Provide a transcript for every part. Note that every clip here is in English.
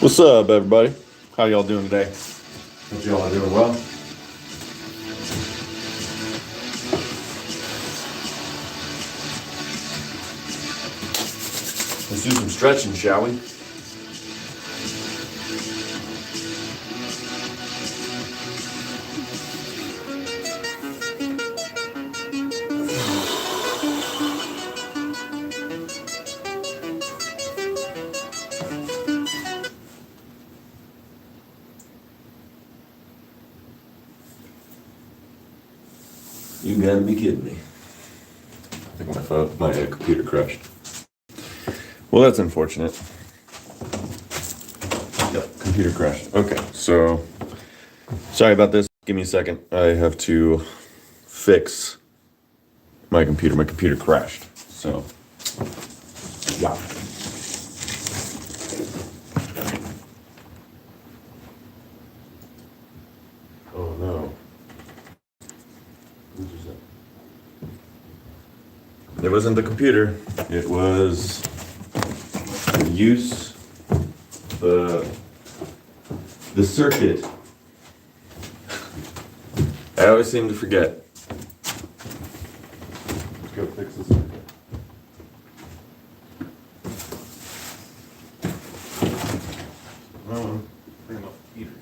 What's up, everybody? How y'all doing today? Hope y'all are doing well. Let's do some stretching, shall we? You gotta be kidding me. I think my computer crashed. Well, that's unfortunate. Yep, computer crashed. Okay, so sorry about this. Give me a second. I have to fix my computer. My computer crashed. So, yeah. Oh no. It wasn't the computer. It was the use, the circuit. I always seem to forget. Let's go fix the circuit. Bring up heaters.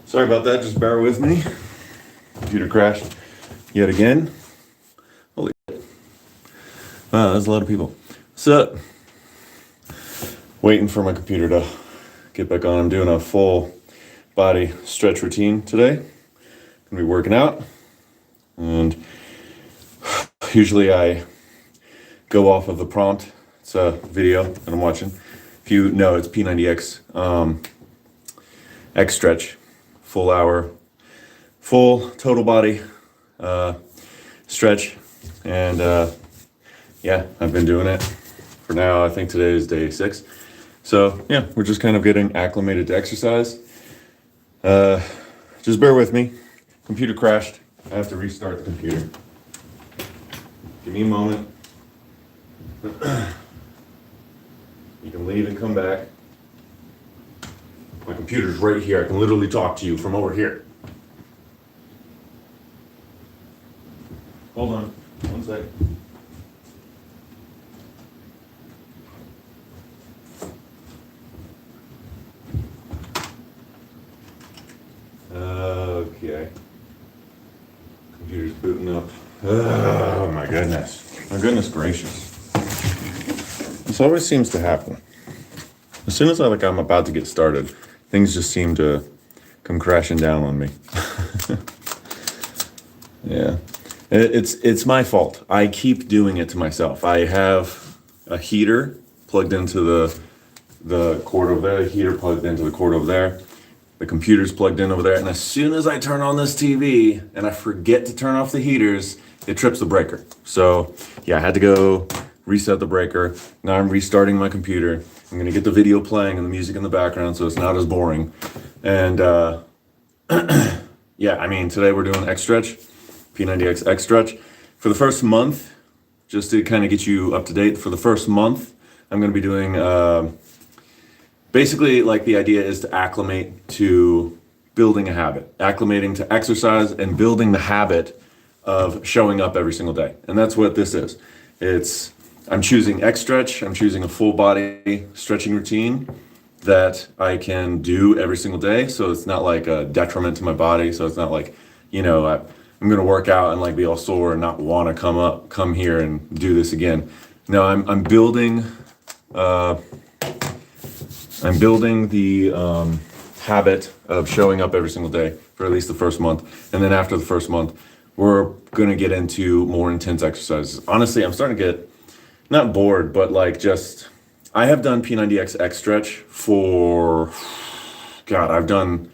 Sorry about that, just bear with me. Computer crashed yet again. Holy shit. Wow, that's a lot of people. So, waiting for my computer to get back on. I'm doing a full body stretch routine today. Gonna be working out. And usually I go off of the prompt. It's a video that I'm watching. If you know, it's P90X X stretch. Full hour, full total body stretch, and yeah, I've been doing it for now. I think today is day 6, so yeah, we're just kind of getting acclimated to exercise. Just bear with me. Computer crashed. I have to restart the computer. Give me a moment. You can leave and come back. My computer's right here. I can literally talk to you from over here. Hold on, 1 second. Okay. Computer's booting up. Oh my goodness. My goodness gracious. This always seems to happen. As soon as I'm about to get started, things just seem to come crashing down on me. Yeah. It's my fault. I keep doing it to myself. I have a heater plugged into the cord over there, the heater plugged into the cord over there. The computer's plugged in over there, and as soon as I turn on this TV and I forget to turn off the heaters, it trips the breaker. So yeah, I had to go reset the breaker. Now I'm restarting my computer. I'm gonna get the video playing and the music in the background so it's not as boring. And yeah, I mean, today we're doing X stretch, P90X X stretch. For the first month, just to kind of get you up to date, for the first month, I'm gonna be doing basically, like, the idea is to acclimate to building a habit, acclimating to exercise and building the habit of showing up every single day. And that's what this is. I'm choosing X stretch, I'm choosing a full body stretching routine that I can do every single day. So it's not like a detriment to my body. So it's not like, I'm going to work out and like be all sore and not want to come here and do this again. No, I'm building the habit of showing up every single day for at least the first month. And then after the first month, we're going to get into more intense exercises. Honestly, I'm starting to get not bored, but like I have done P90X X stretch for, God, I've done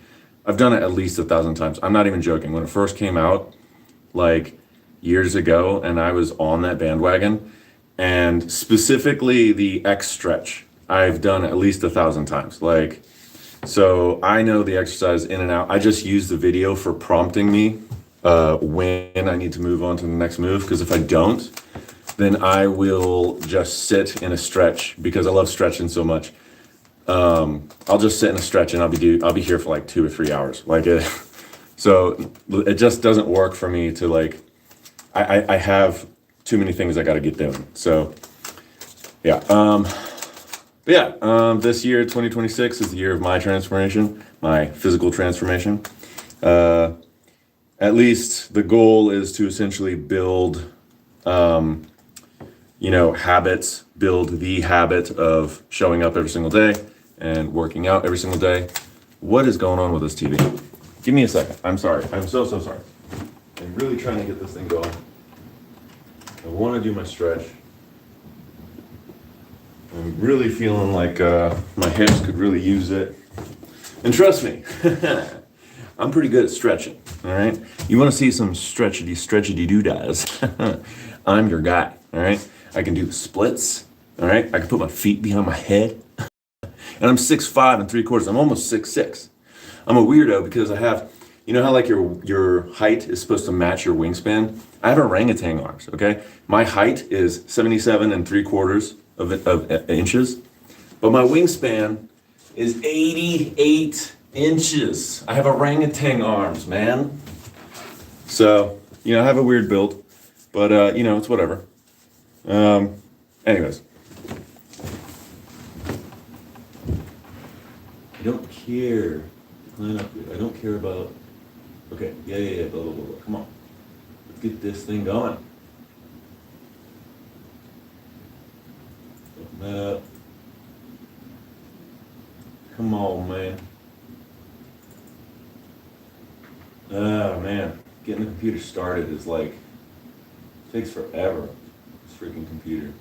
it at least 1,000 times. I'm not even joking. When it first came out, like years ago, and I was on that bandwagon, and specifically the X stretch, I've done at least 1,000 times. Like, so I know the exercise in and out. I just use the video for prompting me when I need to move on to the next move. Because if I don't, then I will just sit in a stretch because I love stretching so much. I'll just sit in a stretch and I'll be here for like 2 or 3 hours. So it just doesn't work for me to like, I have too many things I got to get doing. So yeah. This year, 2026 is the year of my transformation, my physical transformation. At least the goal is to essentially build, habits, build the habit of showing up every single day and working out every single day. What is going on with this TV? Give me a second. I'm sorry. I'm so sorry. I'm really trying to get this thing going. I want to do my stretch. I'm really feeling like my hips could really use it. And trust me, I'm pretty good at stretching, all right? You want to see some stretchity doo-dahs? I'm your guy, all right? I can do the splits, all right? I can put my feet behind my head. And I'm 6'5" and 3/4. I'm almost 6'6". I'm a weirdo because I have, you know how like your height is supposed to match your wingspan? I have orangutan arms, okay? My height is 77 3/4 of inches, but my wingspan is 88 inches. I have orangutan arms, man. So, I have a weird build, but it's whatever. Anyways. I don't care. Line up here. I don't care about. Okay, yeah, blah, blah, blah. Come on. Let's get this thing going. Open that up. Come on, man. Oh, man. Getting the computer started is like, takes forever. This freaking computer.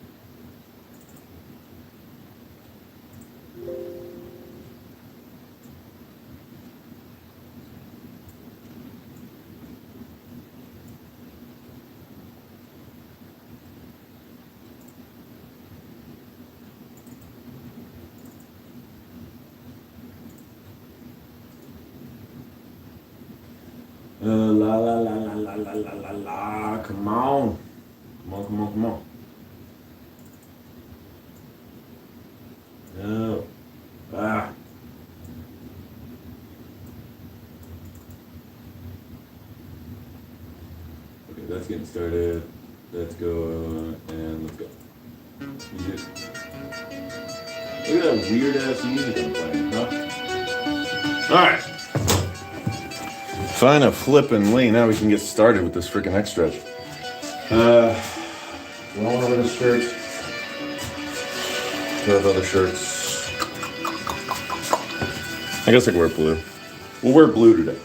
La la la la la la la la la. Come on. Come on. No. Ah. Okay, that's getting started. Let's go and let's go. Music. Look at that weird ass music I'm playing, huh? Alright. Find a flippin' lane. Now we can get started with this freaking X stretch. One over the shirt. Do I have other shirts? I guess I can wear blue. We'll wear blue today.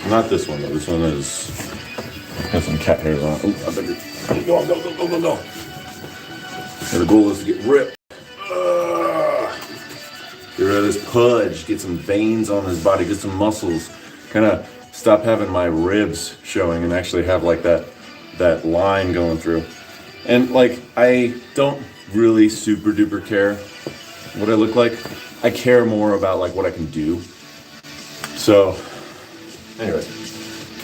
Not this one though. This one has some cat hairs on it. Oh, I better go. And the goal is to get ripped. Get rid of this pudge, get some veins on his body, get some muscles, kind of stop having my ribs showing and actually have like that line going through. And like, I don't really super duper care what I look like. I care more about like what I can do. So, anyways,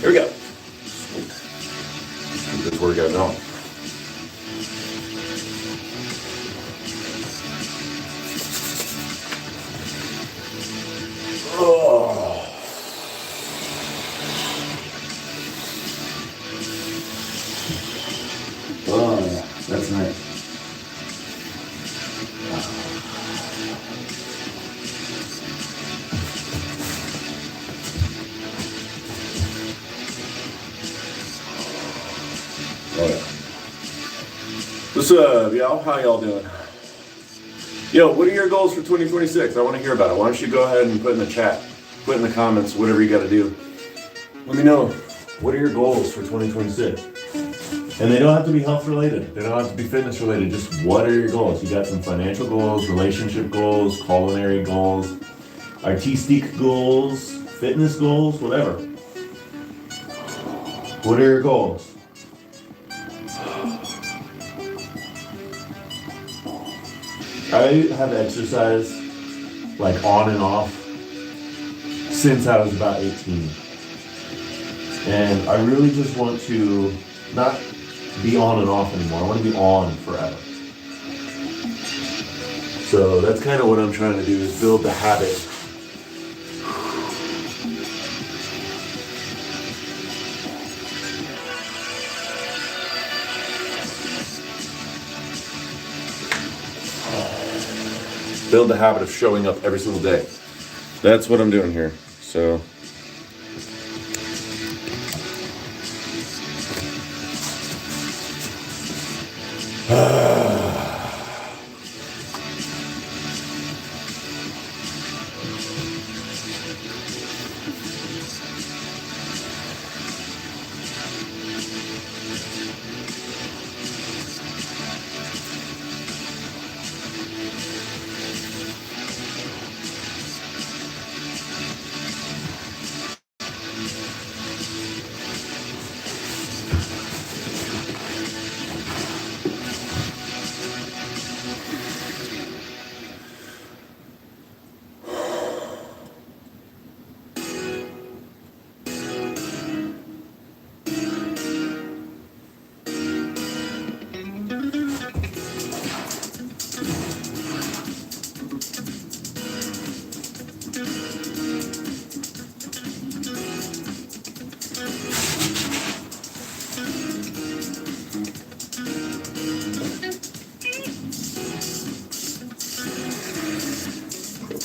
here we go. Let's keep this workout going. What's up, y'all? How y'all doing? Yo, what are your goals for 2026? I want to hear about it. Why don't you go ahead and put in the chat, put in the comments, whatever you got to do. Let me know. What are your goals for 2026? And they don't have to be health related. They don't have to be fitness related. Just what are your goals? You got some financial goals, relationship goals, culinary goals, artistic goals, fitness goals, whatever. What are your goals? I have exercised like on and off since I was about 18. And I really just want to not be on and off anymore. I want to be on forever. So that's kind of what I'm trying to do, is build the habit. Build the habit of showing up every single day. That's what I'm doing here. So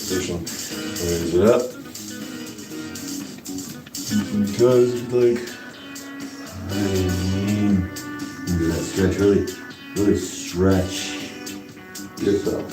position. Raise it up. Because like do that stretch, really stretch yourself.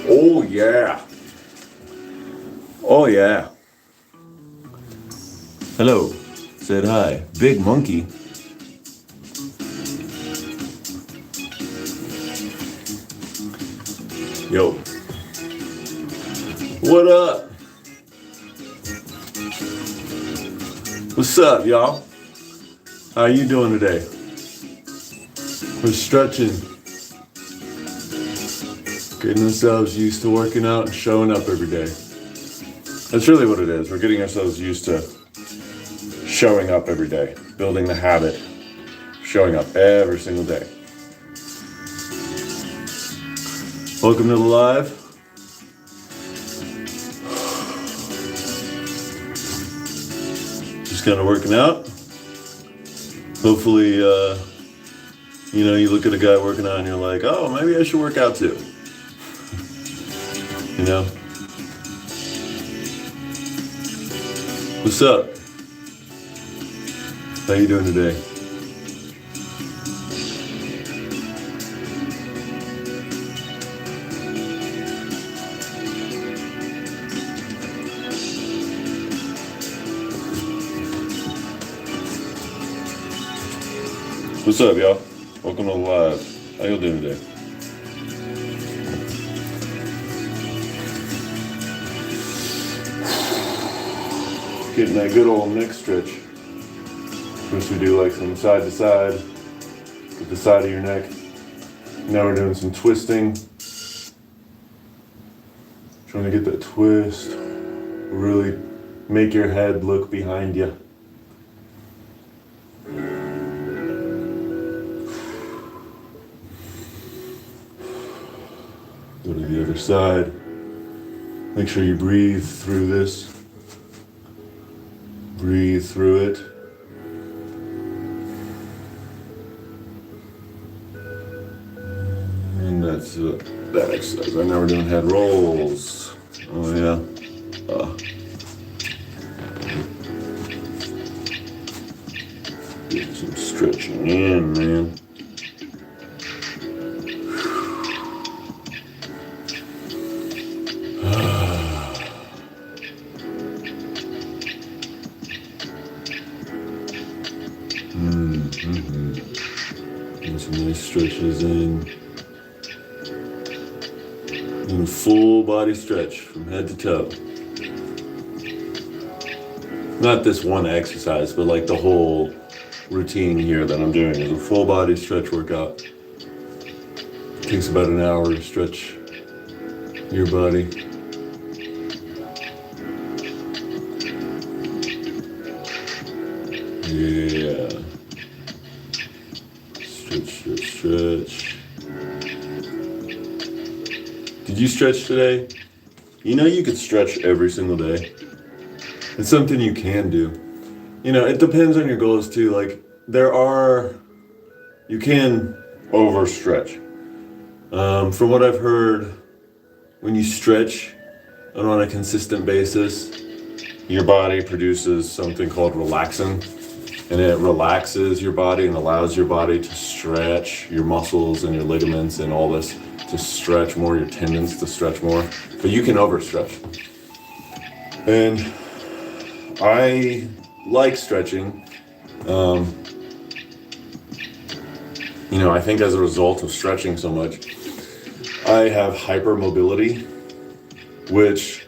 Oh yeah. Oh yeah. Hello. Said hi. Big monkey. Yo. What up? What's up, y'all? How you doing today? We're stretching. Getting ourselves used to working out and showing up every day. That's really what it is. We're getting ourselves used to showing up every day. Building the habit. Showing up every single day. Welcome to the live. Just kind of working out. Hopefully, you look at a guy working out and you're like, oh, maybe I should work out too. You know? What's up? How you doing today? What's up, y'all? Welcome to the live. How y'all doing today? Getting that good old neck stretch. First we do like some side to side with the side of your neck. Now we're doing some twisting. Trying to get that twist. Really make your head look behind you. Go to the other side. Make sure you breathe through this. Breathe through it. And that's that exercise. Right now we're doing head rolls. Oh yeah. Get some stretching in, man. And some nice stretches in. And a full body stretch from head to toe. Not this one exercise, but like the whole routine here that I'm doing is a full body stretch workout. Takes about an hour to stretch your body. Yeah. Stretch. Did you stretch today? You know you could stretch every single day. It's something you can do. You know, it depends on your goals too. Like you can overstretch. From what I've heard, when you stretch on a consistent basis, your body produces something called relaxin. And it relaxes your body and allows your body to stretch your muscles and your ligaments and all this to stretch more, your tendons to stretch more. But you can overstretch. And I like stretching. You know, I think as a result of stretching so much, I have hypermobility, which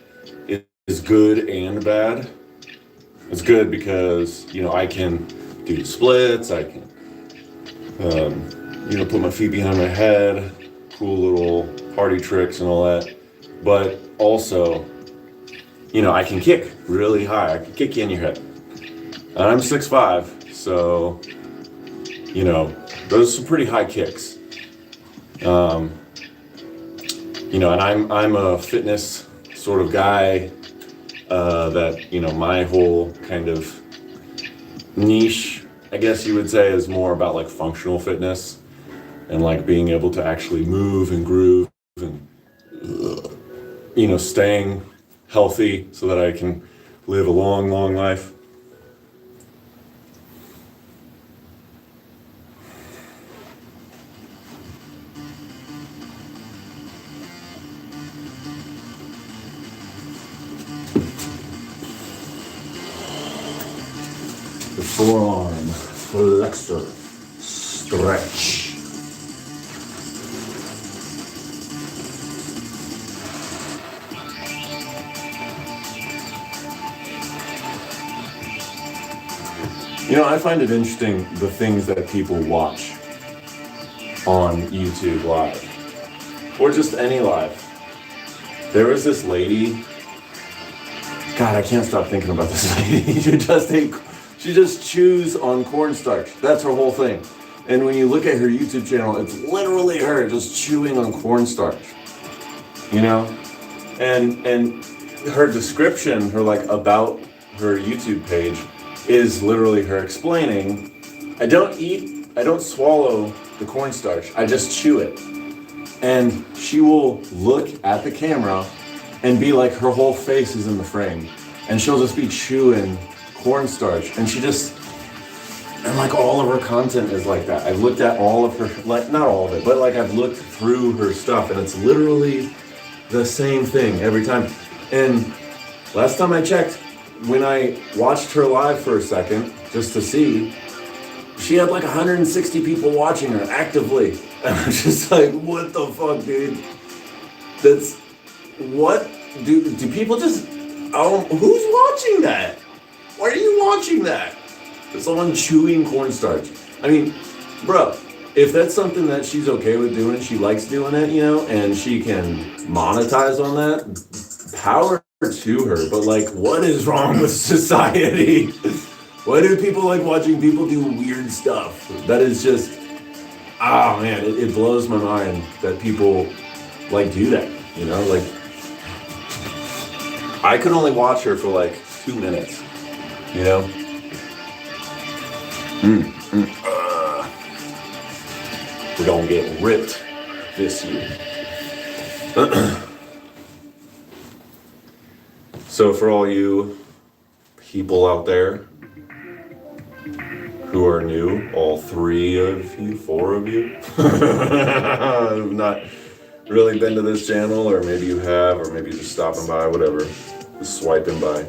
is good and bad. It's good because, you know, I can do splits, I can, you know, put my feet behind my head, cool little party tricks and all that. But also, you know, I can kick really high. I can kick you in your head. And I'm 6'5", so, you know, those are some pretty high kicks. You know, and I'm a fitness sort of guy. That, you know, my whole kind of niche, I guess you would say, is more about like functional fitness and like being able to actually move and groove and, you know, staying healthy so that I can live a long, long life. The forearm flexor stretch. You know, I find it interesting the things that people watch on YouTube Live or just any live. There was this lady. God, I can't stop thinking about this lady. She just chews on cornstarch. That's her whole thing. And when you look at her YouTube channel, it's literally her just chewing on cornstarch. You know? And her description, her like about her YouTube page is literally her explaining, I don't swallow the cornstarch. I just chew it. And she will look at the camera and be like, her whole face is in the frame. And she'll just be chewing cornstarch, and and like all of her content is like that. I've looked at all of her, like not all of it, but like I've looked through her stuff, and it's literally the same thing every time. And last time I checked, when I watched her live for a second, just to see, she had like 160 people watching her actively. And I'm just like, what the fuck, dude? What do people just, who's watching that? Why are you watching that? It's someone chewing cornstarch. I mean, bro, if that's something that she's okay with doing, she likes doing it, you know, and she can monetize on that, power to her. But like, what is wrong with society? Why do people like watching people do weird stuff? That is just, oh man, it blows my mind that people like do that, you know? Like, I could only watch her for like 2 minutes, you know? We're gonna get ripped this year. So for all you people out there who are new, all 3 of you, 4 of you, who've not really been to this channel, or maybe you have, or maybe just stopping by, whatever, just swiping by.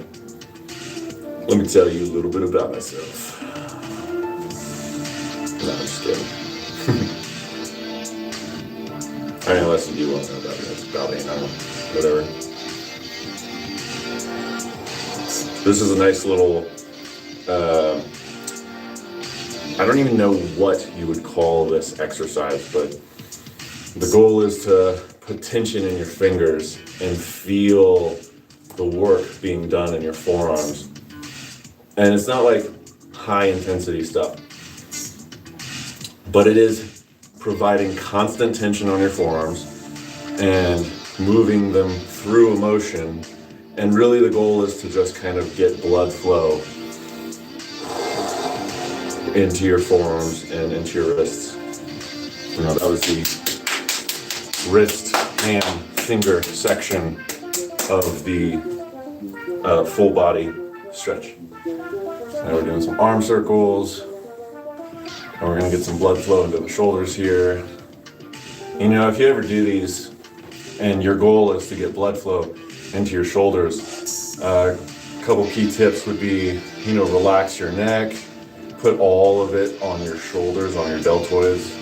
Let me tell you a little bit about myself. No, I'm just kidding. I mean, unless you do want to know about it, it's probably, you know, whatever. This is a nice little, I don't even know what you would call this exercise, but the goal is to put tension in your fingers and feel the work being done in your forearms. And it's not like high intensity stuff, but it is providing constant tension on your forearms and moving them through a motion. And really the goal is to just kind of get blood flow into your forearms and into your wrists. You know, that was the wrist, hand, finger section of the full body stretch. Now we're doing some arm circles, and we're gonna get some blood flow into the shoulders here. You know, if you ever do these and your goal is to get blood flow into your shoulders, a couple key tips would be, you know, relax your neck, put all of it on your shoulders, on your deltoids.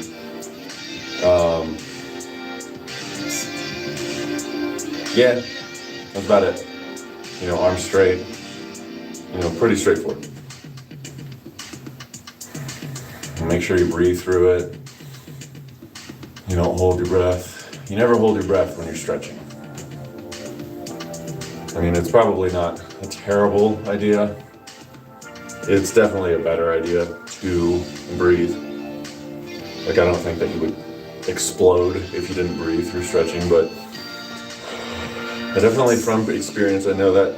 Yeah, that's about it. You know, arms straight, you know, pretty straightforward. And make sure you breathe through it. You don't hold your breath. You never hold your breath when you're stretching. I mean, it's probably not a terrible idea. It's definitely a better idea to breathe. Like, I don't think that you would explode if you didn't breathe through stretching, but I definitely, from experience, I know that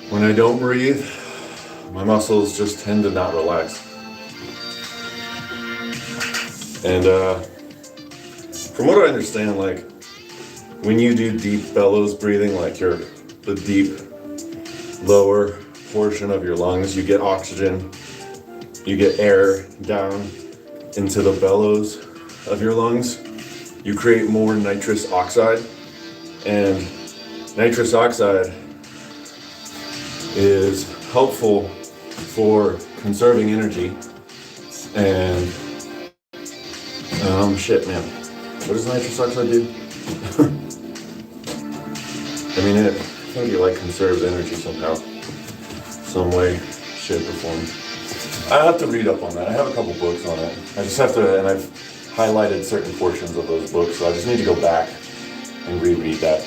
when I don't breathe, my muscles just tend to not relax. And from what I understand, like, when you do deep bellows breathing, like the deep lower portion of your lungs, you get oxygen, you get air down into the bellows of your lungs, you create more nitrous oxide. And nitrous oxide is helpful for conserving energy. And shit, man, what does nitrous oxide do? I mean, I think it like conserves energy somehow, some way, shape, or form. I have to read up on that. I have a couple books on it. I just have to, and I've highlighted certain portions of those books, so I just need to go back and reread that.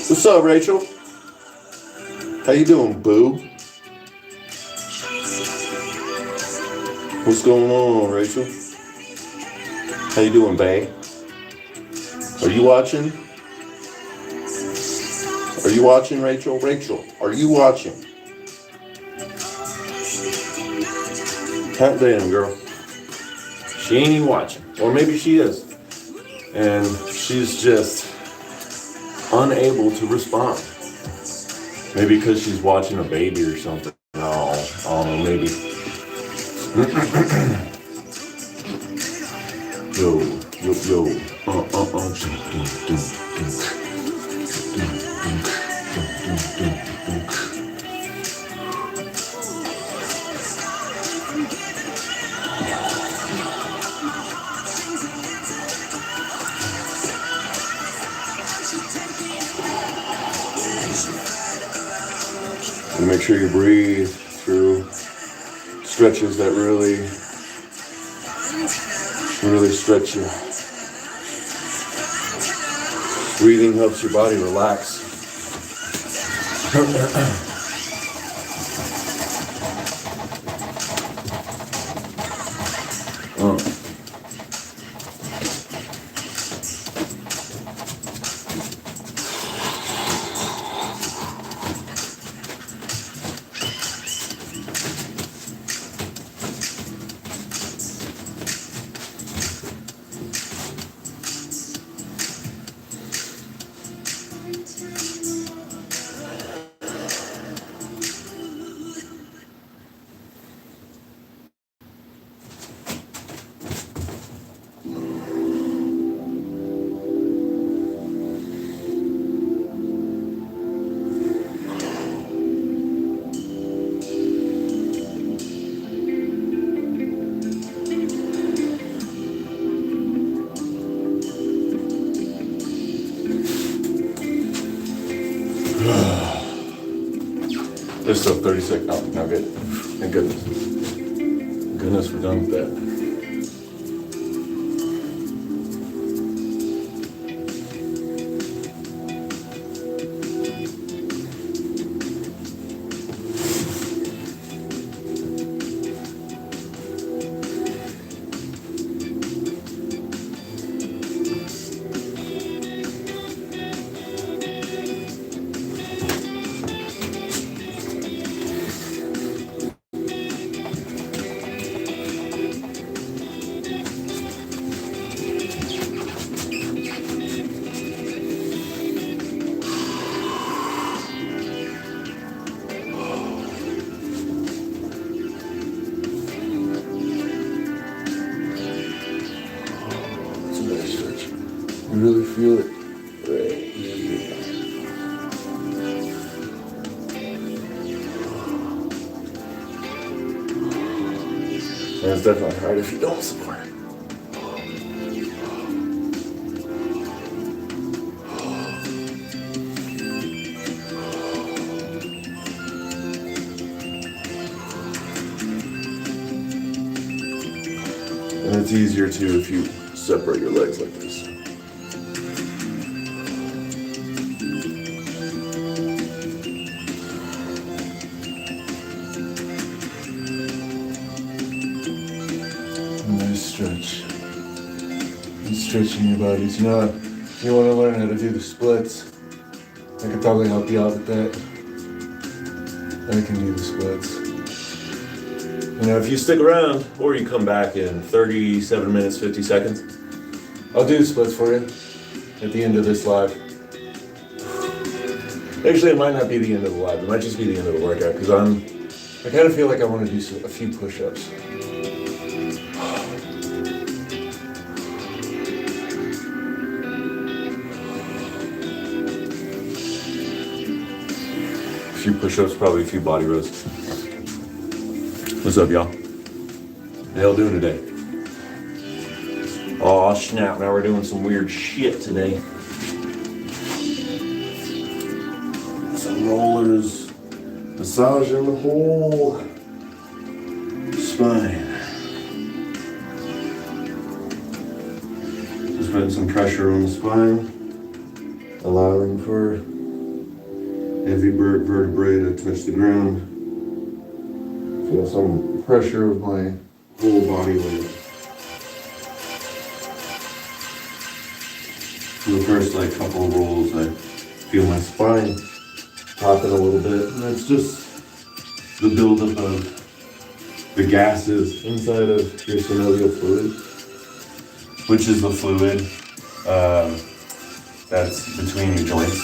What's up, Rachel? How you doing, boo? What's going on, Rachel? How you doing, babe? Are you watching? Are you watching, Rachel? Rachel, are you watching? Hot damn, girl. She ain't even watching. Or maybe she is. And she's just unable to respond. Maybe because she's watching a baby or something. No, I don't know, maybe. Yo, yo, yo. And make sure you breathe through stretches that really stretch you. Breathing helps your body relax. There's still 30 seconds. Oh, no, good. Thank goodness. Goodness, we're done with that. You really feel it right here. And it's definitely hard if you don't support it. And it's easier too if you separate your legs like this. Nice stretch. And stretching your bodies. You know, if you want to learn how to do the splits, I could probably help you out with that. I can do the splits. You know, if you stick around, or you come back in 37 minutes, 50 seconds, I'll do the splits for you at the end of this live. Actually, it might not be the end of the live. It might just be the end of the workout, because I kind of feel like I want to do a few push-ups. A few push-ups, probably a few body rows. What's up, y'all? How y'all doing today? Oh snap, now we're doing some weird shit today. Some rollers, massaging the whole spine. Just putting some pressure on the spine, allowing for every vertebrae to touch the ground. Feel some pressure of my whole body weight. For the first couple of rolls, I feel my spine popping a little bit, and that's just the buildup of the gases inside of your synovial fluid, which is the fluid that's between your joints.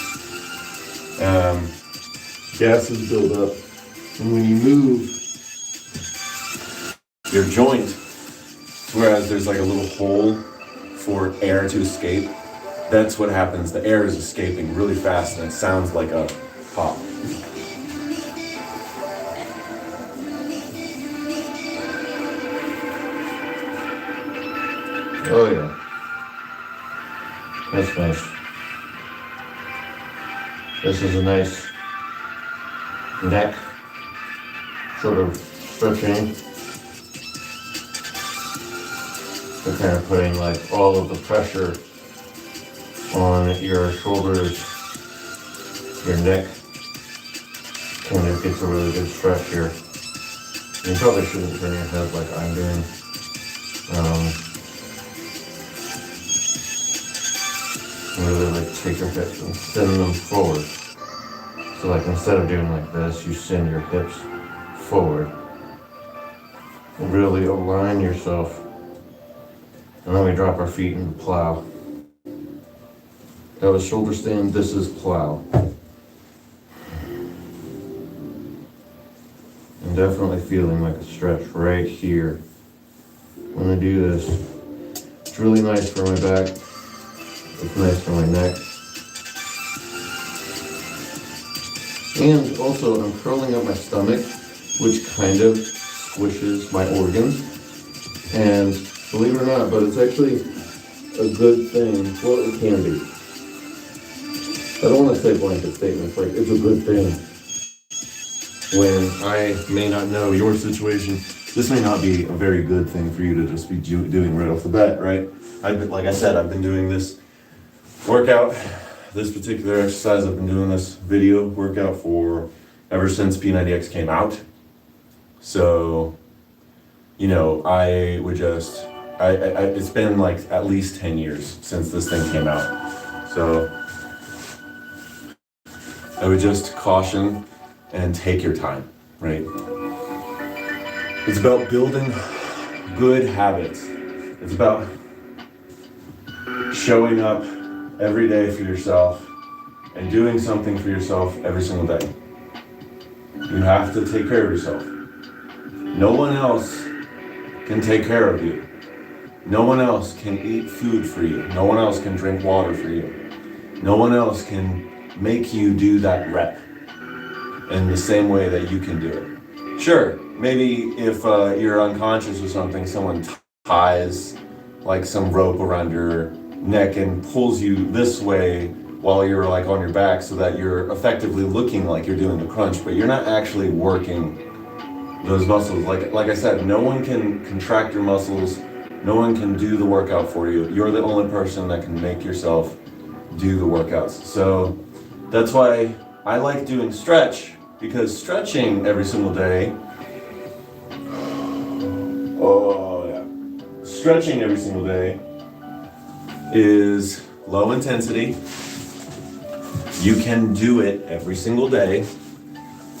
Gases build up, and when you move, your joint, whereas there's like a little hole for air to escape. That's what happens. The air is escaping really fast and it sounds like a pop. Oh yeah. That's nice. This is a nice neck sort of stretching. So kind of putting like all of the pressure on your shoulders, your neck. Kind of gets a really good stretch here. You probably shouldn't turn your head like I'm doing. Really like take your hips and send them forward. So like instead of doing like this, you send your hips forward. And really align yourself. And then we drop our feet into plow. That was shoulder stand, this is plow. I'm definitely feeling like a stretch right here when I do this. It's really nice for my back. It's nice for my neck. And also I'm curling up my stomach, which kind of squishes my organs. And believe it or not, but it's actually a good thing. Well, it can be. I don't want to say blanket statements, like it's a good thing. When I may not know your situation, this may not be a very good thing for you to just be doing right off the bat, right? Like I said, I've been doing this workout, this particular exercise, I've been doing this video workout for ever since P90X came out. So, you know, I would just, it's been like at least 10 years since this thing came out. So I would just caution and take your time, right? It's about building good habits. It's about showing up every day for yourself and doing something for yourself every single day. You have to take care of yourself. No one else can take care of you. No one else can eat food for you. No one else can drink water for you. No one else can make you do that rep in the same way that you can do it. Sure, maybe if you're unconscious or something, someone ties like some rope around your neck and pulls you this way while you're like on your back so that you're effectively looking like you're doing the crunch, but you're not actually working those muscles. Like I said, no one can contract your muscles. No one can do the workout for you. You're the only person that can make yourself do the workouts. So that's why I like doing stretch, because stretching every single day, stretching every single day is low intensity. You can do it every single day.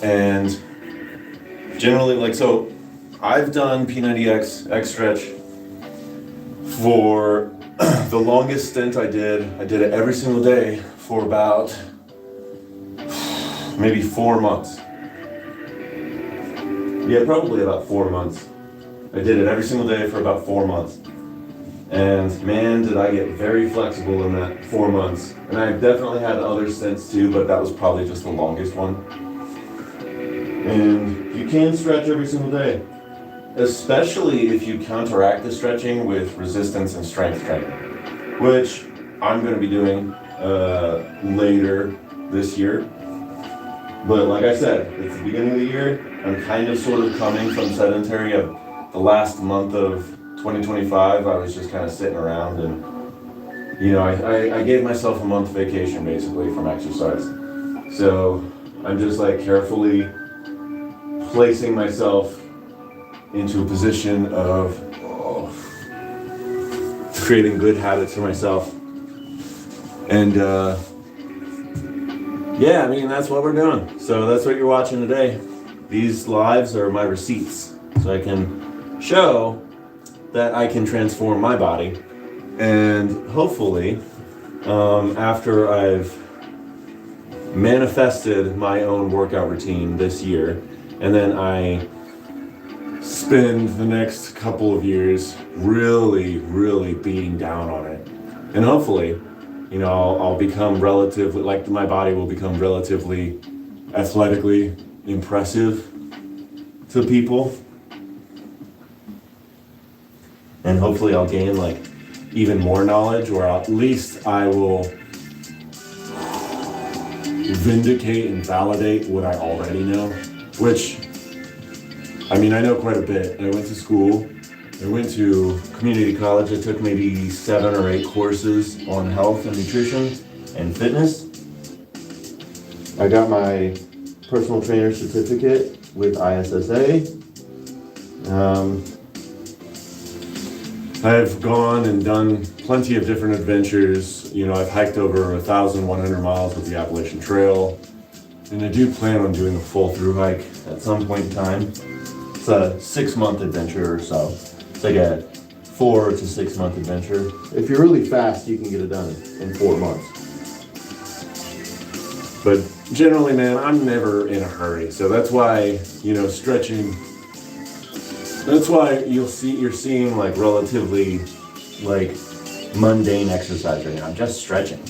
And generally, like, so I've done P90X, X stretch for the longest stint I did it every single day for about maybe 4 months. Yeah, probably about 4 months. I did it every single day for about 4 months. And man, did I get very flexible in that 4 months. And I definitely had other stints too, but that was probably just the longest one. And you can stretch every single day, especially if you counteract the stretching with resistance and strength training, which I'm going to be doing later this year. But like I said, it's the beginning of the year. I'm kind of sort of coming from sedentary. The last month of 2025, I was just kind of sitting around and, you know, I gave myself a month vacation basically from exercise. So I'm just like carefully placing myself into a position of creating good habits for myself. And yeah, I mean, that's what we're doing. So that's what you're watching today. These lives are my receipts. So I can show that I can transform my body. And hopefully, after I've manifested my own workout routine this year, and then I spend the next couple of years really, really beating down on it. And hopefully, you know, I'll become relatively, like my body will become relatively athletically impressive to people. And hopefully I'll gain like even more knowledge, or at least I will vindicate and validate what I already know, which, I mean, I know quite a bit. I went to school, I went to community college. I took maybe 7 or 8 courses on health and nutrition and fitness. I got my personal trainer certificate with ISSA. I've gone and done plenty of different adventures. You know, I've hiked over 1,100 miles with the Appalachian Trail, and I do plan on doing a full through hike at some point in time. It's a 6-month adventure or so. It's like a 4 to 6 month adventure. If you're really fast, you can get it done in 4 months. But generally, man, I'm never in a hurry. So that's why, you know, stretching, that's why you're seeing like relatively like mundane exercise right now. I'm just stretching.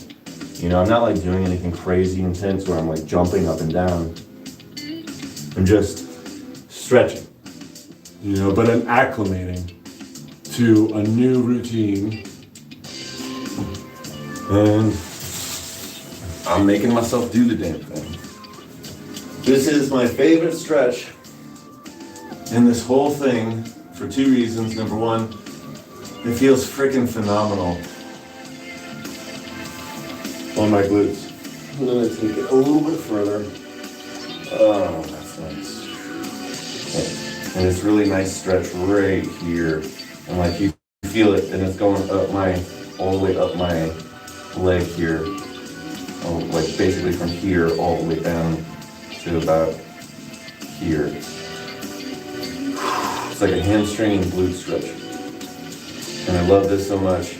You know, I'm not like doing anything crazy intense where I'm like jumping up and down. I'm just stretching, you know, but I'm acclimating to a new routine, and I'm making myself do the damn thing. This is my favorite stretch in this whole thing for 2 reasons. Number one, it feels freaking phenomenal on my glutes. I'm gonna take it a little bit further. Oh, that's nice. Okay. And it's really nice stretch right here. And like you feel it, and it's going up all the way up my leg here. Oh, like basically from here all the way down to about here. It's like a hamstring and glute stretch. And I love this so much.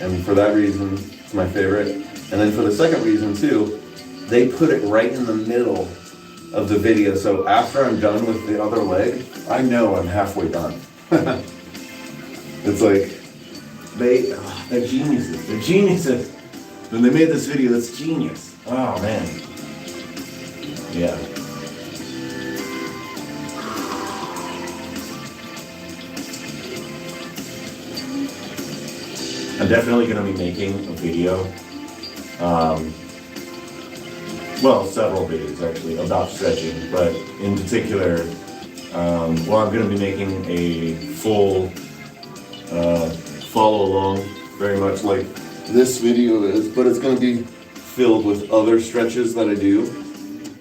And for that reason, it's my favorite. And then for the second reason too, they put it right in the middle of the video. So after I'm done with the other leg, I know I'm halfway done. It's like, they're geniuses. They're geniuses. When they made this video, it's genius. Oh man. Yeah. I'm definitely going to be making a video, well, several videos actually about stretching, but in particular, I'm going to be making a full follow along, very much like this video is, but it's going to be filled with other stretches that I do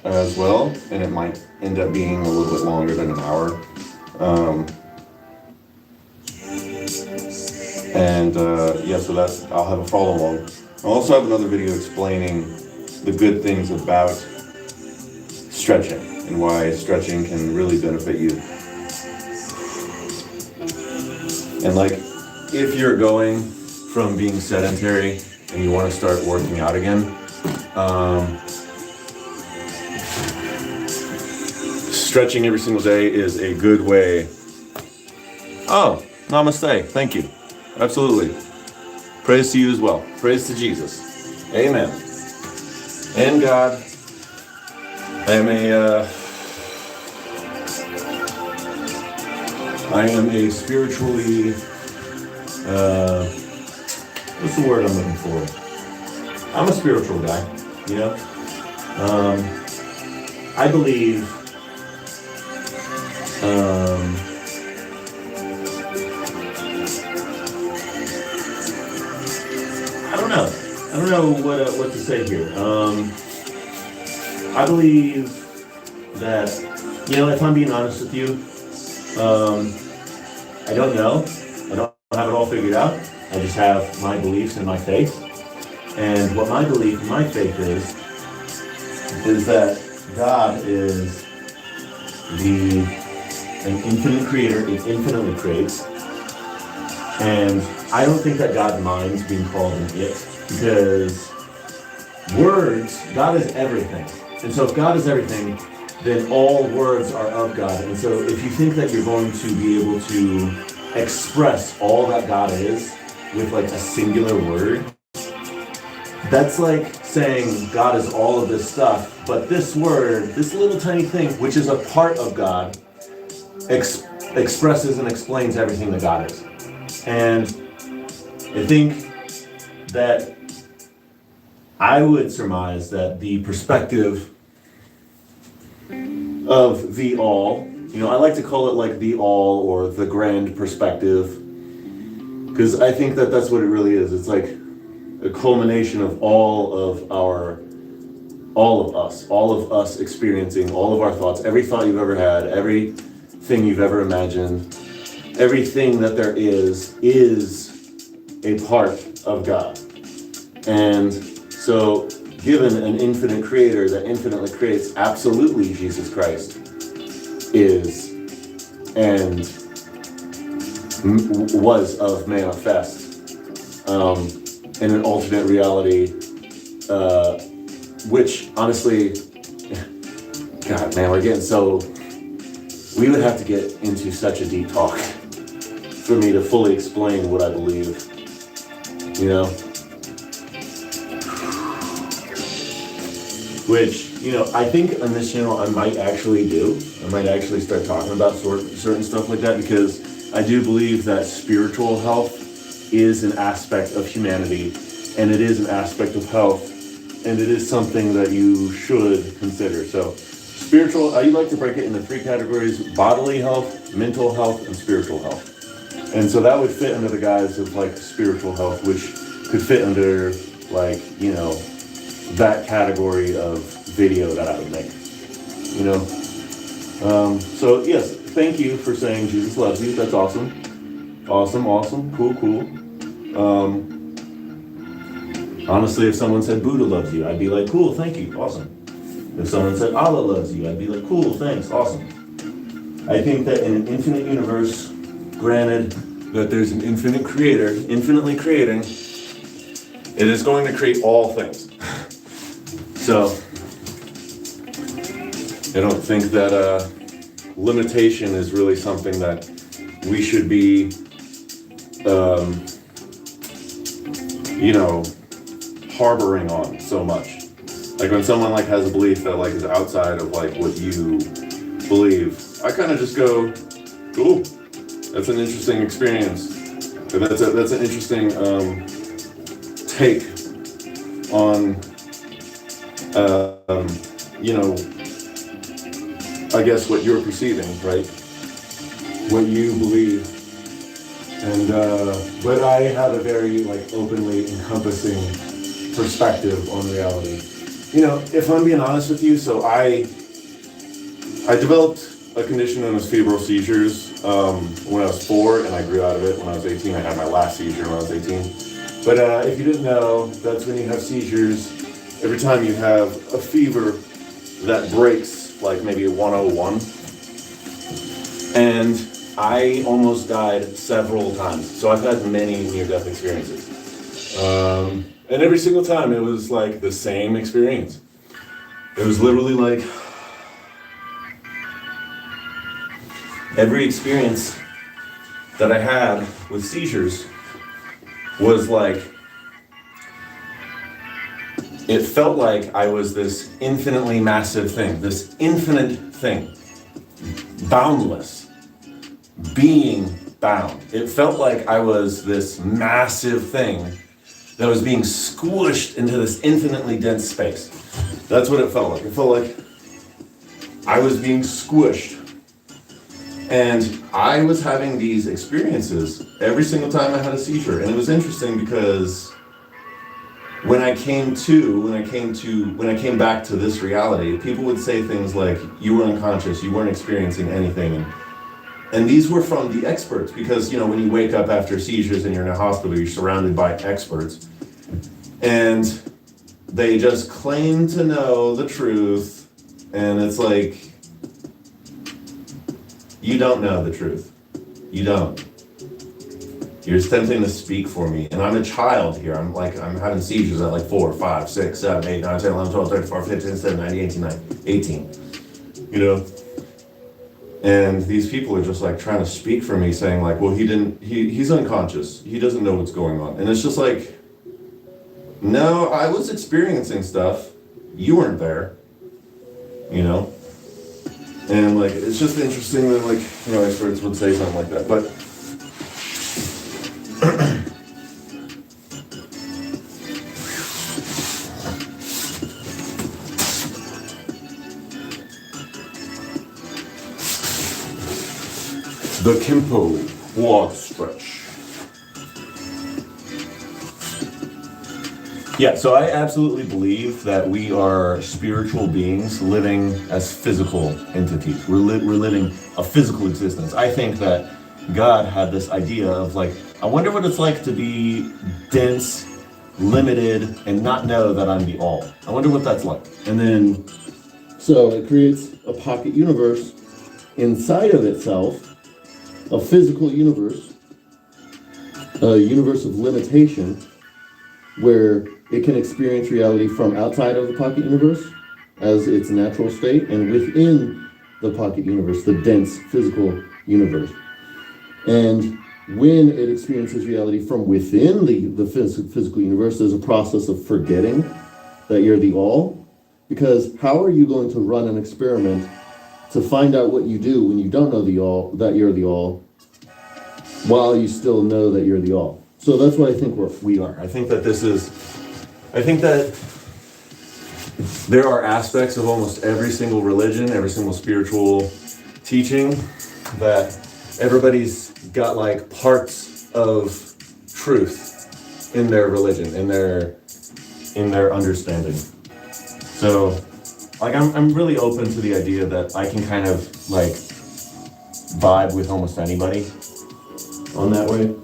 as well, and it might end up being a little bit longer than an hour. Yeah, so I'll have a follow along. I'll also have another video explaining the good things about stretching and why stretching can really benefit you. And like, if you're going from being sedentary and you want to start working out again, stretching every single day is a good way. Oh, namaste. Thank you. Absolutely. Praise to you as well. Praise to Jesus. Amen. And God, I am a spiritually, what's the word I'm looking for? I'm a spiritual guy, you know? I believe, I don't know what to say here. I believe that, you know, if I'm being honest with you, I don't know. I don't have it all figured out. I just have my beliefs and my faith. And what my belief and my faith is that God is an infinite creator. He infinitely creates. And I don't think that God minds being called an it, because words, God is everything. And so if God is everything, then all words are of God. And so if you think that you're going to be able to express all that God is with like a singular word, that's like saying God is all of this stuff, but this word, this little tiny thing, which is a part of God, expresses and explains everything that God is. And I think that I would surmise that the perspective of the all, I like to call it like the all or the grand perspective, because I think that that's what it really is. It's like a culmination of all of us experiencing all of our thoughts, every thought you've ever had, everything you've ever imagined, everything that there is a part of God. And so given an infinite creator that infinitely creates, absolutely Jesus Christ is and was of manifest in an alternate reality, which honestly, God, man, we would have to get into such a deep talk for me to fully explain what I believe, which, I think on this channel I might actually start talking about certain stuff like that, because I do believe that spiritual health is an aspect of humanity, and it is an aspect of health, and it is something that you should consider. So spiritual, I like to break it into 3 categories: bodily health, mental health, and spiritual health. And so that would fit under the guise of like spiritual health, which could fit under like, that category of video that I would make, So yes, thank you for saying Jesus loves you. That's awesome. Awesome. Cool. Honestly, if someone said Buddha loves you, I'd be like, cool, thank you, awesome. If someone said Allah loves you, I'd be like, cool, thanks, awesome. I think that in an infinite universe, granted that there's an infinite creator, infinitely creating, it is going to create all things. So, I don't think that limitation is really something that we should be, harboring on so much. Like when someone like has a belief that like is outside of like what you believe, I kind of just go, cool, that's an interesting experience. That's an interesting take on, I guess what you're perceiving, right? What you believe. And, but I have a very like openly encompassing perspective on reality. If I'm being honest with you, so I developed a condition known as febrile seizures when I was 4, and I grew out of it when I was 18. I had my last seizure when I was 18. But if you didn't know, that's when you have seizures. Every time you have a fever that breaks like maybe a 101. And I almost died several times. So I've had many near-death experiences. And every single time it was like the same experience. It was literally like every experience that I had with seizures was like, it felt like I was this infinitely massive thing, this infinite thing, boundless, being bound. It felt like I was this massive thing that was being squished into this infinitely dense space. That's what it felt like. It felt like I was being squished. And I was having these experiences every single time I had a seizure. And it was interesting because when I came back to this reality, people would say things like, you were unconscious, you weren't experiencing anything. And these were from the experts, because, when you wake up after seizures and you're in a hospital, you're surrounded by experts. And they just claim to know the truth. And it's like, you don't know the truth. You don't. You're attempting to speak for me. And I'm a child here. I'm having seizures at like 4, 5, 6, 7, 8, 9, 10, 11, 12, 13, 14, 15, 16, 17, 18, 19, 18. you know. And these people are just like trying to speak for me, saying like, well, he's unconscious. He doesn't know what's going on. And it's just like, no, I was experiencing stuff. You weren't there, you know? And like, it's just interesting that like, you know, experts would say something like that. But the Kimpo quad stretch. Yeah, so I absolutely believe that we are spiritual beings living as physical entities. We're living a physical existence. I think that God had this idea of like, I wonder what it's like to be dense, limited, and not know that I'm the all. I wonder what that's like. And then, so it creates a pocket universe inside of itself, a physical universe, a universe of limitation, where it can experience reality from outside of the pocket universe as its natural state, and within the pocket universe, the dense physical universe. And when it experiences reality from within the physical universe, there's a process of forgetting that you're the all. Because how are you going to run an experiment to find out what you do when you don't know the all, that you're the all, while you still know that you're the all? So that's what I think we are. I think that there are aspects of almost every single religion, every single spiritual teaching, that everybody's got like parts of truth in their religion, in their understanding. So like I'm really open to the idea that I can kind of like vibe with almost anybody on that way.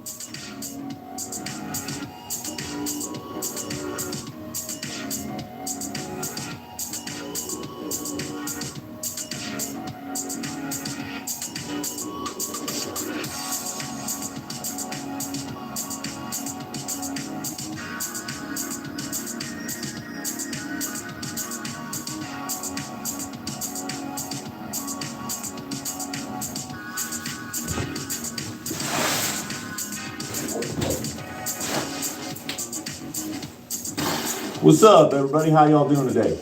What's up, everybody? How y'all doing today?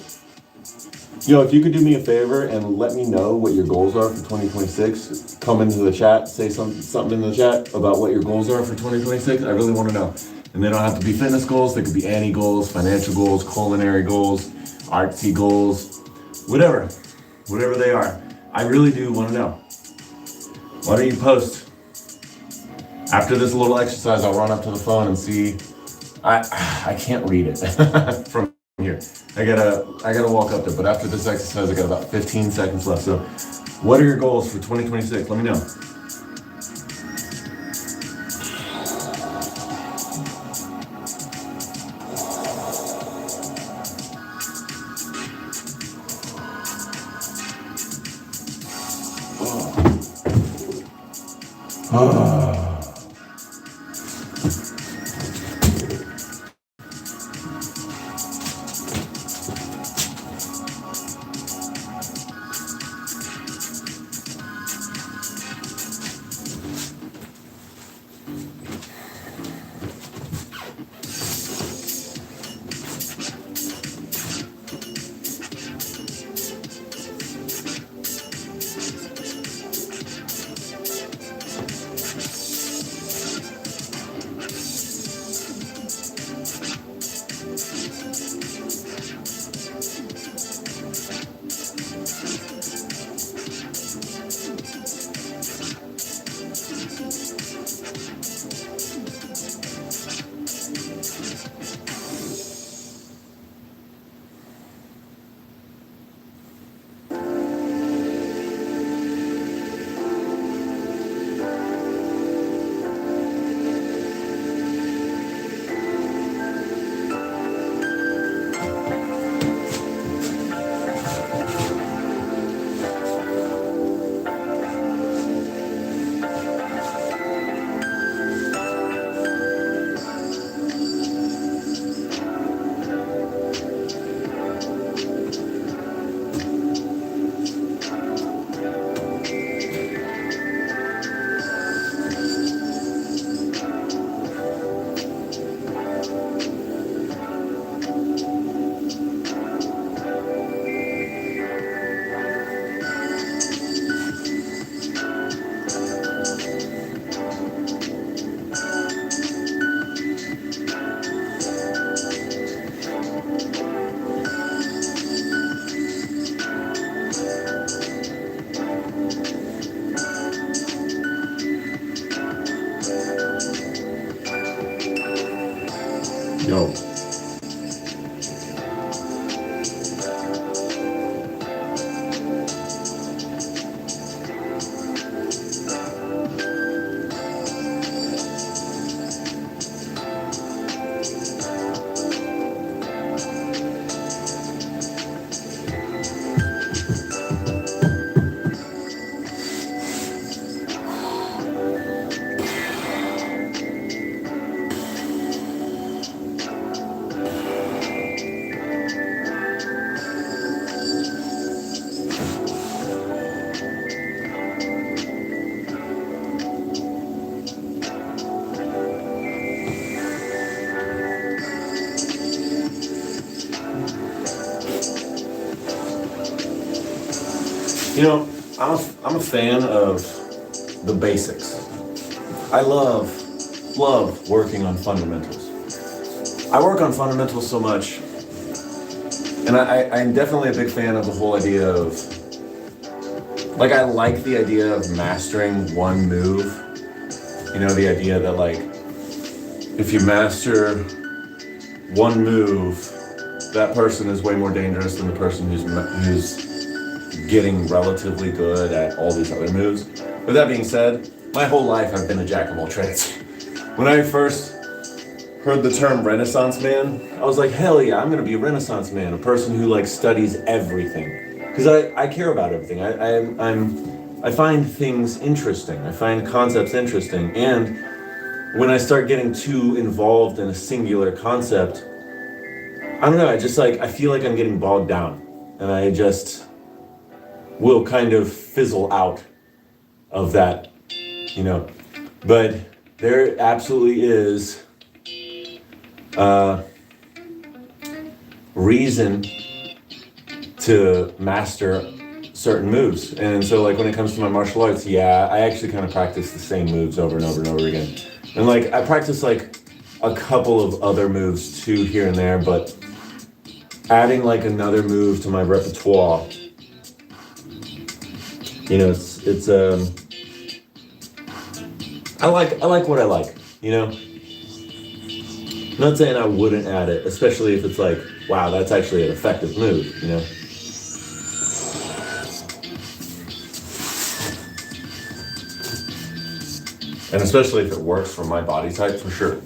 Yo, if you could do me a favor and let me know what your goals are for 2026, come into the chat, say something in the chat about what your goals are for 2026. I really want to know. And they don't have to be fitness goals. They could be Annie goals, financial goals, culinary goals, artsy goals, whatever they are. I really do want to know. Why don't you post? After this little exercise, I'll run up to the phone and see. I can't read it from here. I gotta walk up there, but after this exercise, I got about 15 seconds left. So what are your goals for 2026? Let me know. You know, I'm a fan of the basics. I love working on fundamentals. I work on fundamentals so much, and I'm definitely a big fan of the whole idea of, like, I like the idea of mastering one move. You know, the idea that, like, if you master one move, that person is way more dangerous than the person who's getting relatively good at all these other moves. With that being said, my whole life I've been a jack of all trades. When I first heard the term Renaissance man, I was like, hell yeah, I'm gonna be a Renaissance man, a person who like studies everything, because I care about everything. I find things interesting. I find concepts interesting, and when I start getting too involved in a singular concept, I don't know. I feel like I'm getting bogged down, and I just will kind of fizzle out of that, you know. But there absolutely is reason to master certain moves. And so like when it comes to my martial arts, yeah, I actually kind of practice the same moves over and over and over again. And like I practice like a couple of other moves too here and there, but adding like another move to my repertoire, you know, it's I like what I like, you know. I'm not saying I wouldn't add it, especially if it's like, wow, that's actually an effective move, you know. And especially if it works for my body type, for sure.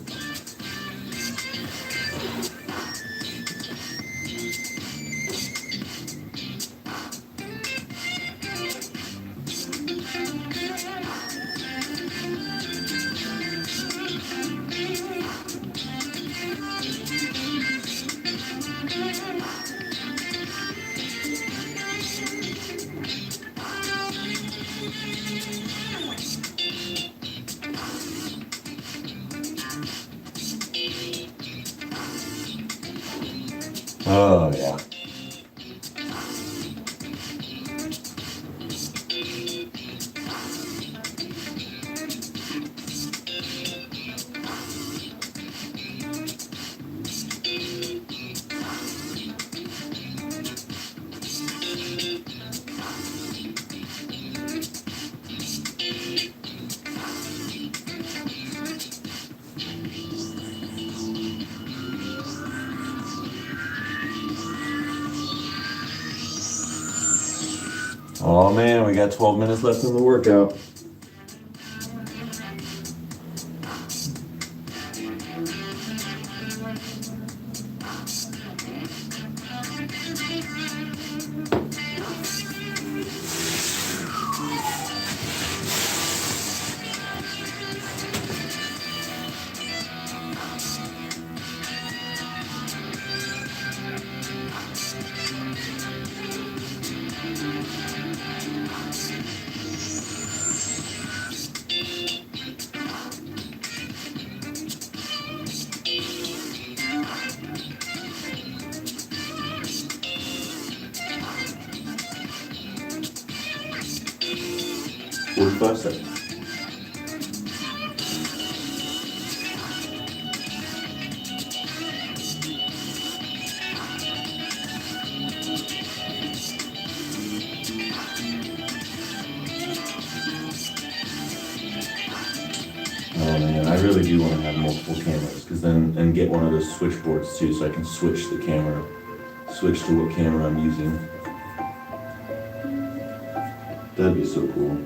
Oh, yeah. Oh man, we got 12 minutes left in the workout. Seconds. Oh man, I really do want to have multiple cameras, because then and get one of those switchboards too, so I can switch the camera, switch to what camera I'm using. That'd be so cool.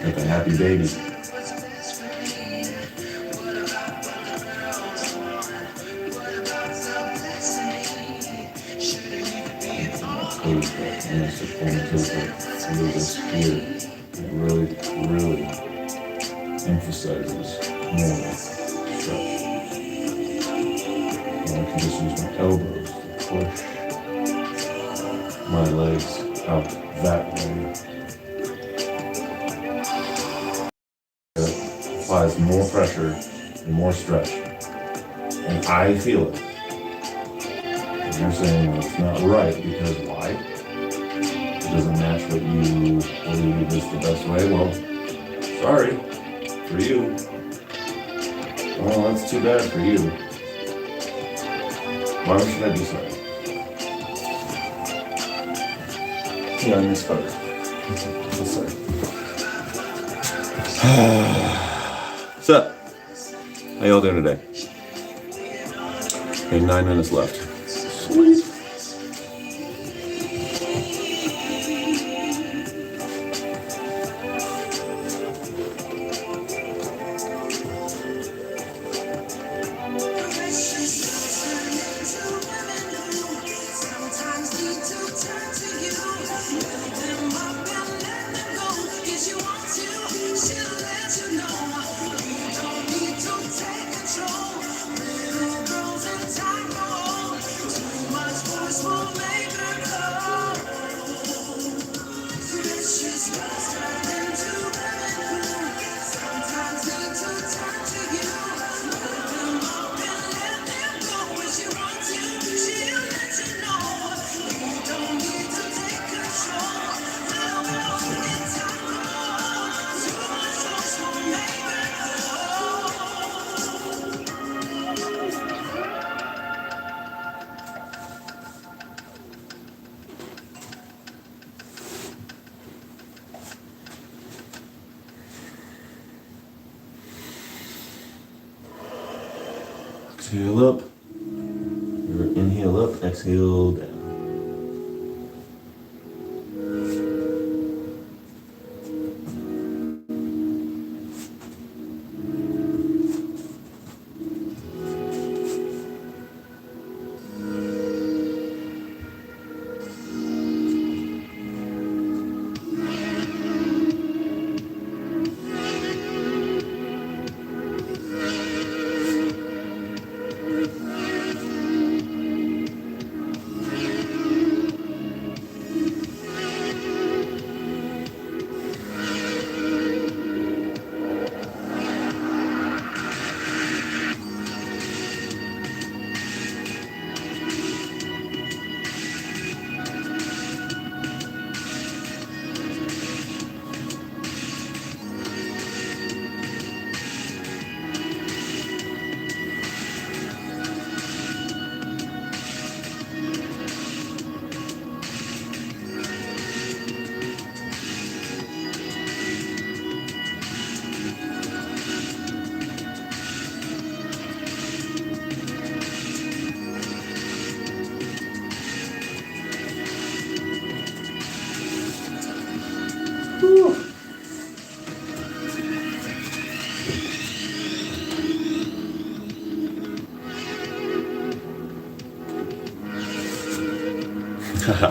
Like a happy baby. It really emphasizes more stretch. And I can just use my elbows to push my legs out that way. It applies more pressure and more stretch. And I feel it. And you're saying well, it's not right because why? It doesn't match what you believe is the best way. Well, sorry for you. Well, that's too bad for you. Why should I be sorry? Yeah, I misspoke. Sorry. So, how y'all doing today? Okay, 9 minutes left. Sweet. Exhale up. Inhale up, exhale down.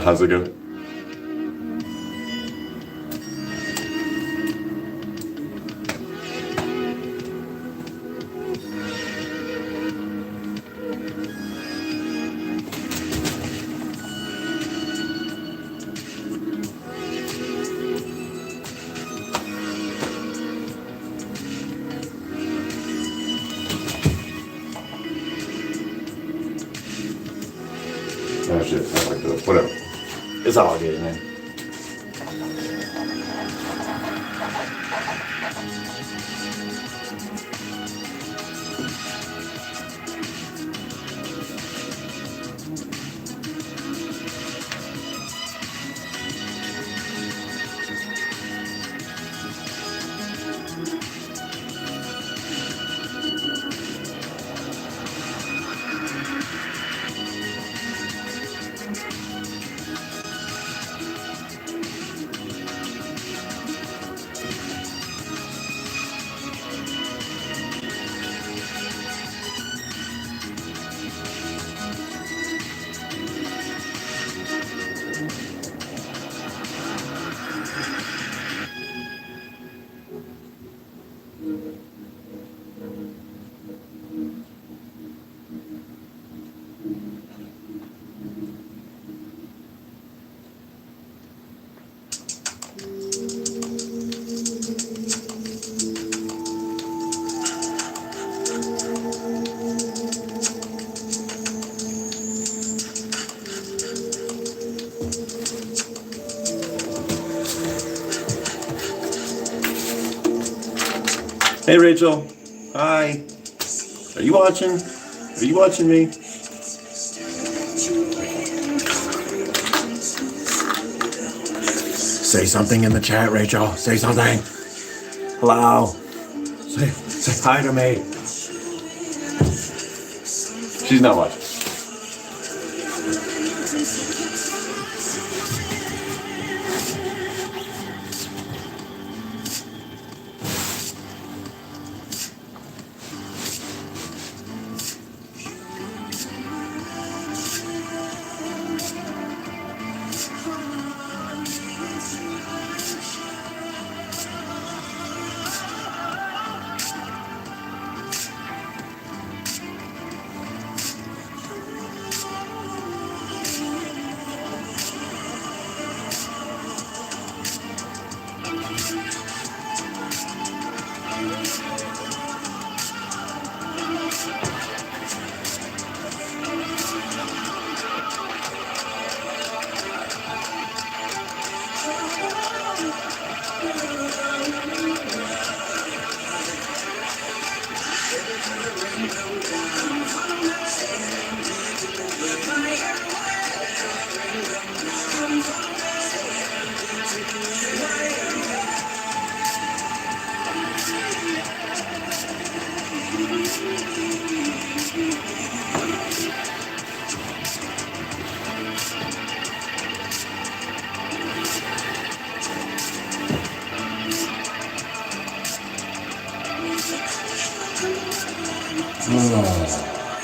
How's it go? Oh shit, not like this. Whatever. It's all good, man. Hey, Rachel. Hi. Are you watching? Are you watching me? Say something in the chat, Rachel. Say something. Hello. Say hi to me. She's not watching.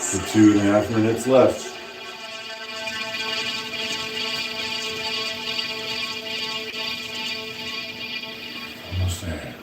The 2.5 minutes left. Almost there.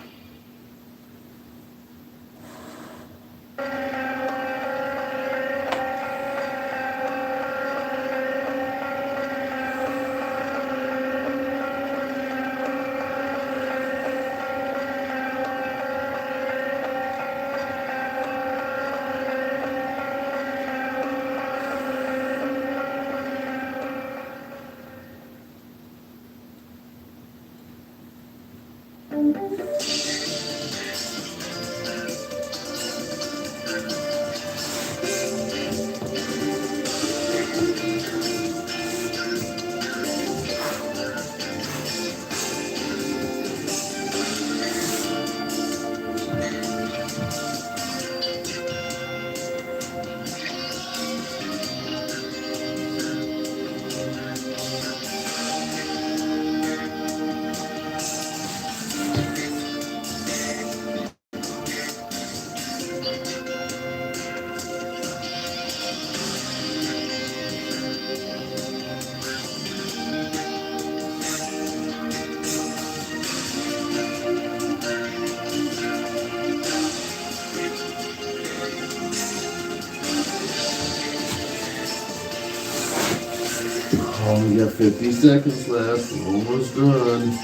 Oh, we got 50 seconds left. We're almost done.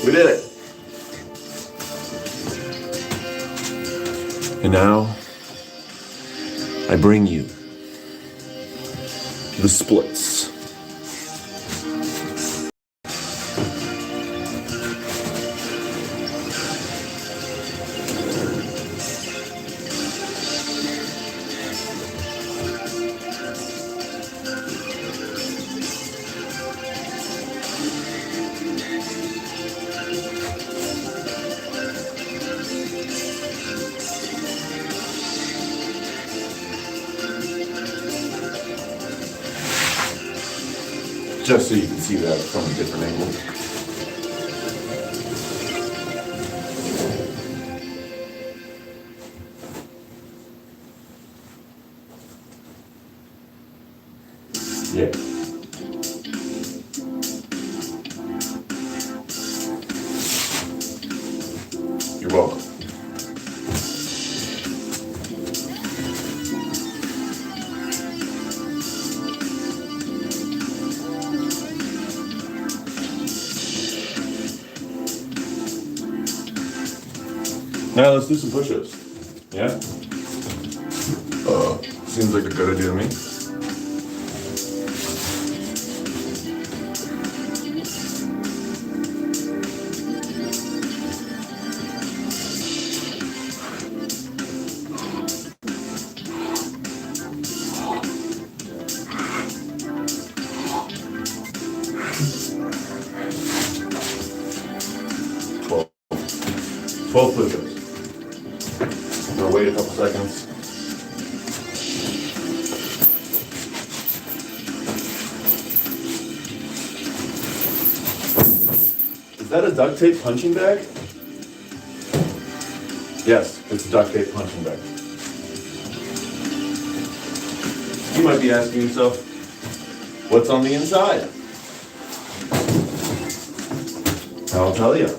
We did it. And now, I bring you the splits. Just so you can see that from a different angle. Yeah. You're welcome. Now let's do some push-ups. Yeah? Seems like a good idea to me. Twelve push-ups. I'm gonna wait a couple seconds. Is that a duct tape punching bag? Yes, it's a duct tape punching bag. You might be asking yourself, what's on the inside? I'll tell you.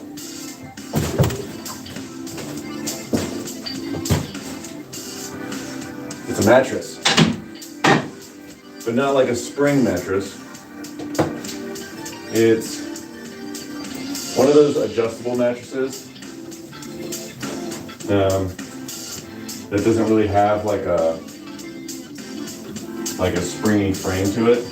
It's a mattress, but not like a spring mattress. It's one of those adjustable mattresses that doesn't really have like a springy frame to it.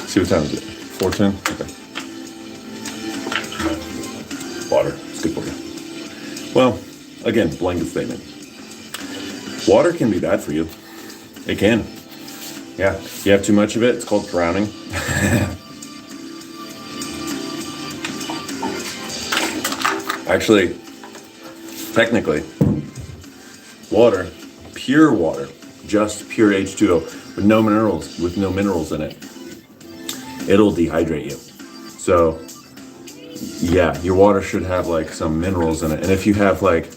See what time is it? 4:10? Okay. Water. It's good for you. Well, again, blanket statement. Water can be bad for you. It can. Yeah. You have too much of it, it's called drowning. Actually, technically, water, pure water, just pure H2O, with no minerals in it, it'll dehydrate you. So yeah, your water should have like some minerals in it. And if you have like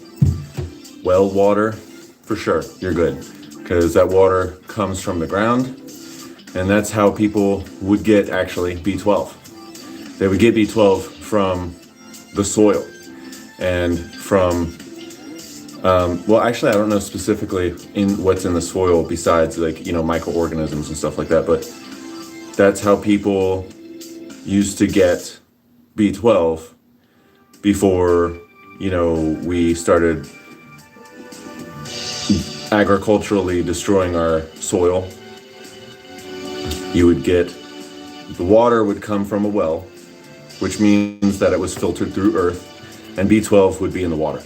well water, for sure, you're good. Because that water comes from the ground. And that's how people would get actually B12. They would get B12 from the soil and from, well, actually, I don't know specifically in what's in the soil besides like, microorganisms and stuff like that. But that's how people used to get B12 before, we started agriculturally destroying our soil. You would get, the water would come from a well, which means that it was filtered through earth, and B12 would be in the water.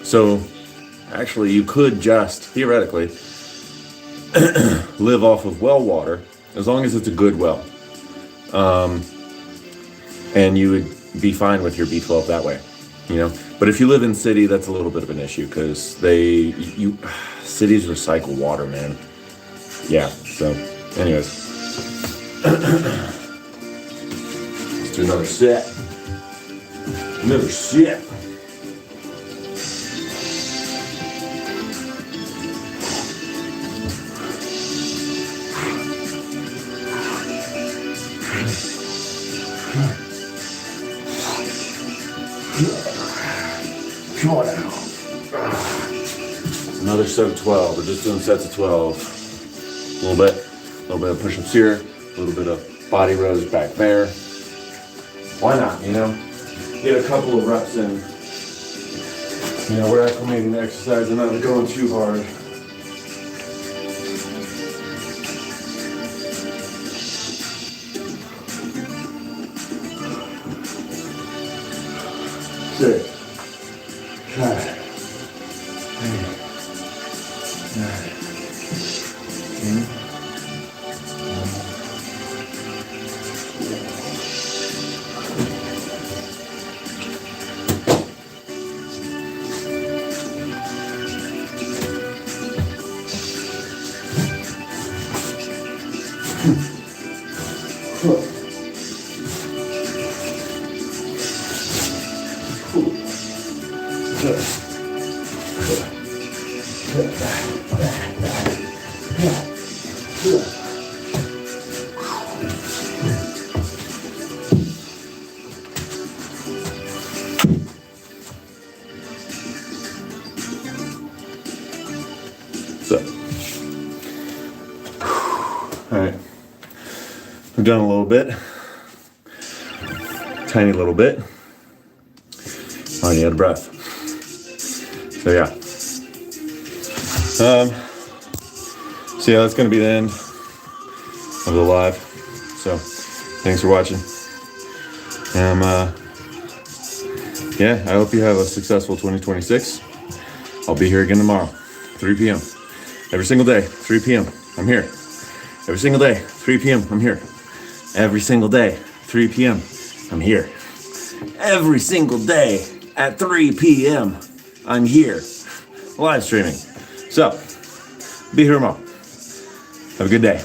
So actually you could just, theoretically, live off of well water, as long as it's a good well. And you would be fine with your B12 that way, But if you live in city, that's a little bit of an issue because cities recycle water, man. Yeah, so anyways. Let's do another sip. Another sip. Come on now. Another set of 12. We're just doing sets of 12. A little bit of push-ups here, a little bit of body rows back there. Why not, Get a couple of reps in. We're acclimating the exercise and not going too hard. Six, 5, 8, 9, 10. We've done a little bit, tiny little bit. Already out of breath. So yeah. So yeah, that's gonna be the end of the live. So thanks for watching. Yeah, I hope you have a successful 2026. I'll be here again tomorrow, 3 p.m. Every single day, 3 p.m. I'm here. Every single day, 3 p.m. I'm here. Every single day, 3 p.m. I'm here. Every single day at 3 p.m. I'm here, live streaming. So, be here tomorrow. Have a good day.